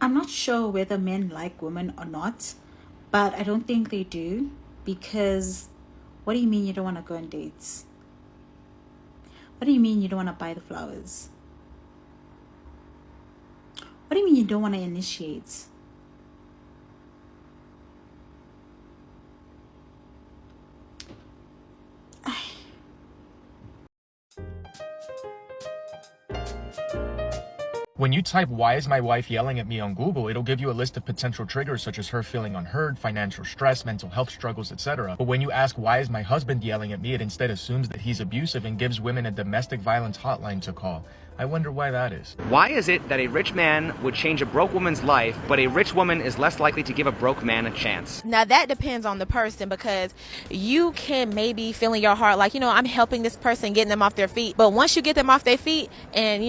I'm not sure whether men like women or not, but I don't think they do, because what do you mean you don't want to go on dates? What do you mean you don't want to buy the flowers? What do you mean you don't want to initiate? When you type, "why is my wife yelling at me" on Google, it'll give you a list of potential triggers such as her feeling unheard, financial stress, mental health struggles, etc. But when you ask, "why is my husband yelling at me?" it instead assumes that he's abusive and gives women a domestic violence hotline to call. I wonder why that is. Why is it that a rich man would change a broke woman's life, but a rich woman is less likely to give a broke man a chance? Now that depends on the person, because you can maybe feel in your heart like, I'm helping this person, getting them off their feet. But once you get them off their feet and,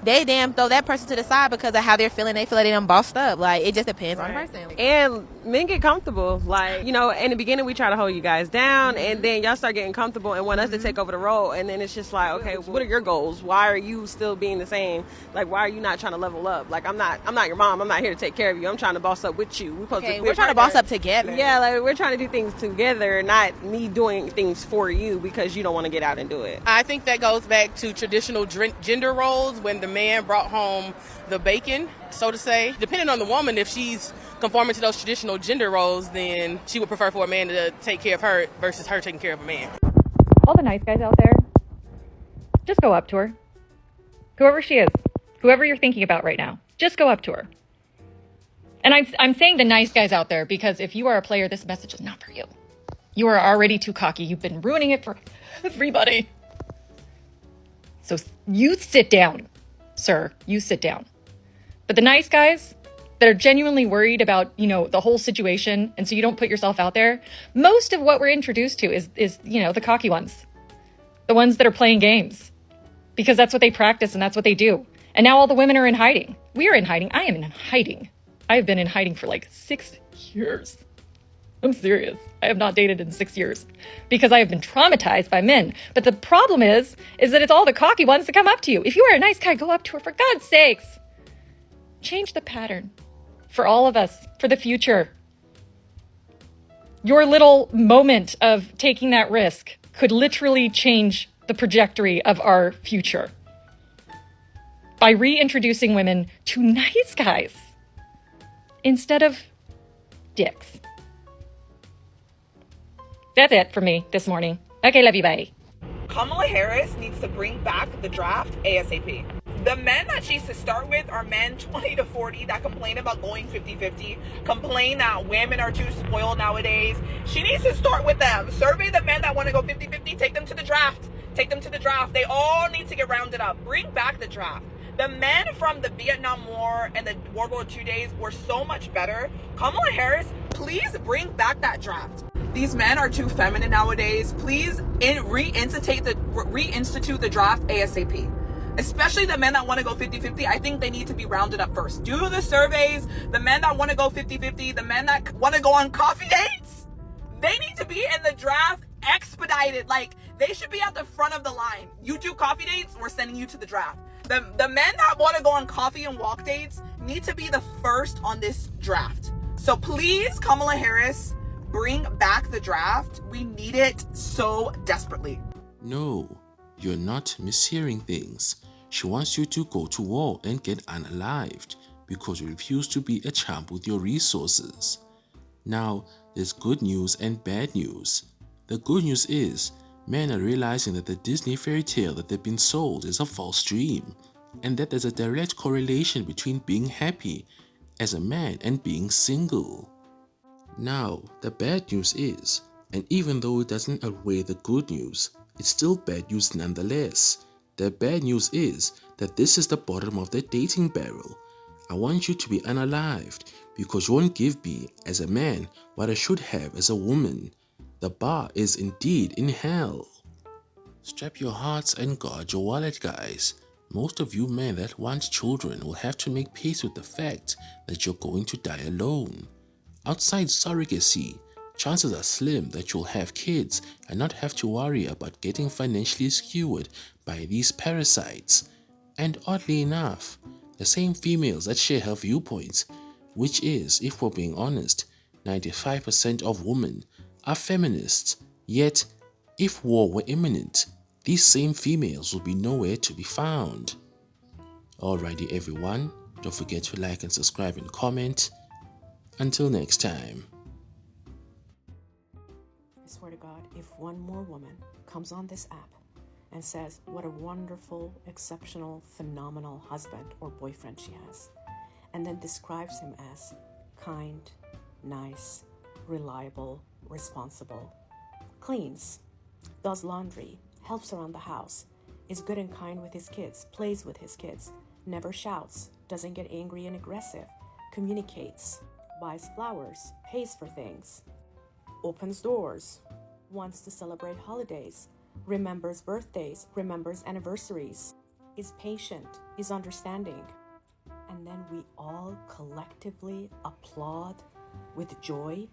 they damn throw that person to the side because of how they're feeling, they feel like they done bossed up. Like, it just depends on the person. And men get comfortable. Like, in the beginning we try to hold you guys down, and then y'all start getting comfortable and want us to take over the role. And then it's just like, okay, what are your goals? Why are you still being the same? Like, why are you not trying to level up? Like, I'm not your mom. I'm not here to take care of you. I'm trying to boss up with you. We're trying to boss up together. Yeah, like we're trying to do things together, not me doing things for you because you don't want to get out and do it. I think that goes back to traditional gender roles when the man brought home the bacon, so to say. Depending on the woman, if she's conforming to those traditional gender roles, then she would prefer for a man to take care of her versus her taking care of a man. All the nice guys out there, just go up to her. Whoever she is, whoever you're thinking about right now, just go up to her. And I'm saying the nice guys out there because if you are a player, this message is not for you. You are already too cocky. You've been ruining it for everybody. So you sit down, sir. You sit down. But the nice guys that are genuinely worried about, the whole situation, and so you don't put yourself out there, most of what we're introduced to is the cocky ones. The ones that are playing games. Because that's what they practice and that's what they do. And now all the women are in hiding. We are in hiding. I am in hiding. I have been in hiding for like 6 years. I'm serious. I have not dated in 6 years because I have been traumatized by men. But the problem is that it's all the cocky ones that come up to you. If you are a nice guy, go up to her, for God's sakes. Change the pattern for all of us, for the future. Your little moment of taking that risk could literally change the trajectory of our future by reintroducing women to nice guys instead of dicks. That's it for me this morning. Okay, love you, bye. Kamala Harris needs to bring back the draft ASAP. The men that she needs to start with are men 20 to 40 that complain about going 50-50, complain that women are too spoiled nowadays. She needs to start with them. Survey the men that want to go 50-50, take them to the draft. Take them to the draft. They all need to get rounded up. Bring back the draft. The men from the Vietnam War and the World War II days were so much better. Kamala Harris, please bring back that draft. These men are too feminine nowadays. Please reinstitute the draft ASAP. Especially the men that want to go 50-50, I think they need to be rounded up first. Do the surveys. The men that want to go 50-50, the men that want to go on coffee dates, they need to be in the draft expedited. Like, they should be at the front of the line. You do coffee dates, we're sending you to the draft. The men that want to go on coffee and walk dates need to be the first on this draft. So please, Kamala Harris, bring back the draft. We need it so desperately. No, you're not mishearing things. She wants you to go to war and get unalived because you refuse to be a champ with your resources. Now, there's good news and bad news. The good news is, men are realizing that the Disney fairy tale that they've been sold is a false dream, and that there's a direct correlation between being happy as a man and being single. Now, the bad news is, and even though it doesn't outweigh the good news, it's still bad news nonetheless. The bad news is that this is the bottom of the dating barrel. I want you to be unalived because you won't give me, as a man, what I should have as a woman. The bar is indeed in hell. Strap your hearts and guard your wallet, guys. Most of you men that want children will have to make peace with the fact that you're going to die alone. Outside surrogacy, chances are slim that you'll have kids and not have to worry about getting financially skewered by these parasites. And oddly enough, the same females that share her viewpoints, which is, if we're being honest, 95% of women are feminists. Yet, if war were imminent, these same females would be nowhere to be found. Alrighty everyone, don't forget to like and subscribe and comment. Until next time. I swear to God, if one more woman comes on this app and says what a wonderful, exceptional, phenomenal husband or boyfriend she has, and then describes him as kind, nice, reliable, responsible, cleans, does laundry, helps around the house, is good and kind with his kids, plays with his kids, never shouts, doesn't get angry and aggressive, communicates, buys flowers, pays for things, opens doors, wants to celebrate holidays, remembers birthdays, remembers anniversaries, is patient, is understanding, and then we all collectively applaud with joy,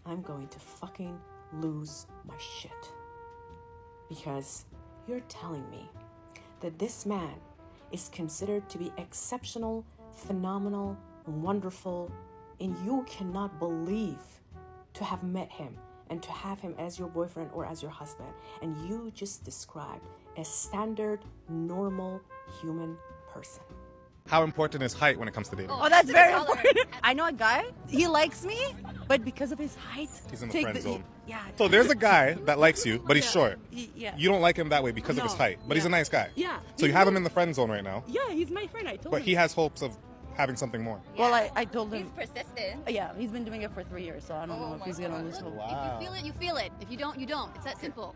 I'm going to fucking lose my shit. Because you're telling me that this man is considered to be exceptional, phenomenal, wonderful, and you cannot believe to have met him and to have him as your boyfriend or as your husband, and you just described a standard, normal human person. How important is height when it comes to dating? Oh, that's very important. I know a guy, he likes me, but because of his height. He's in the friend zone. Yeah. So there's a guy that likes you, but he's short. Yeah. You don't like him that way because of his height, but he's a nice guy. Yeah. So you have him in the friend zone right now. Yeah, he's my friend, I told him. But he has hopes of having something more. Yeah. Well, I told him. He's persistent. Yeah, he's been doing it for 3 years, so I don't know if he's going to lose hope. Wow. If you feel it, you feel it. If you don't, you don't. It's that simple.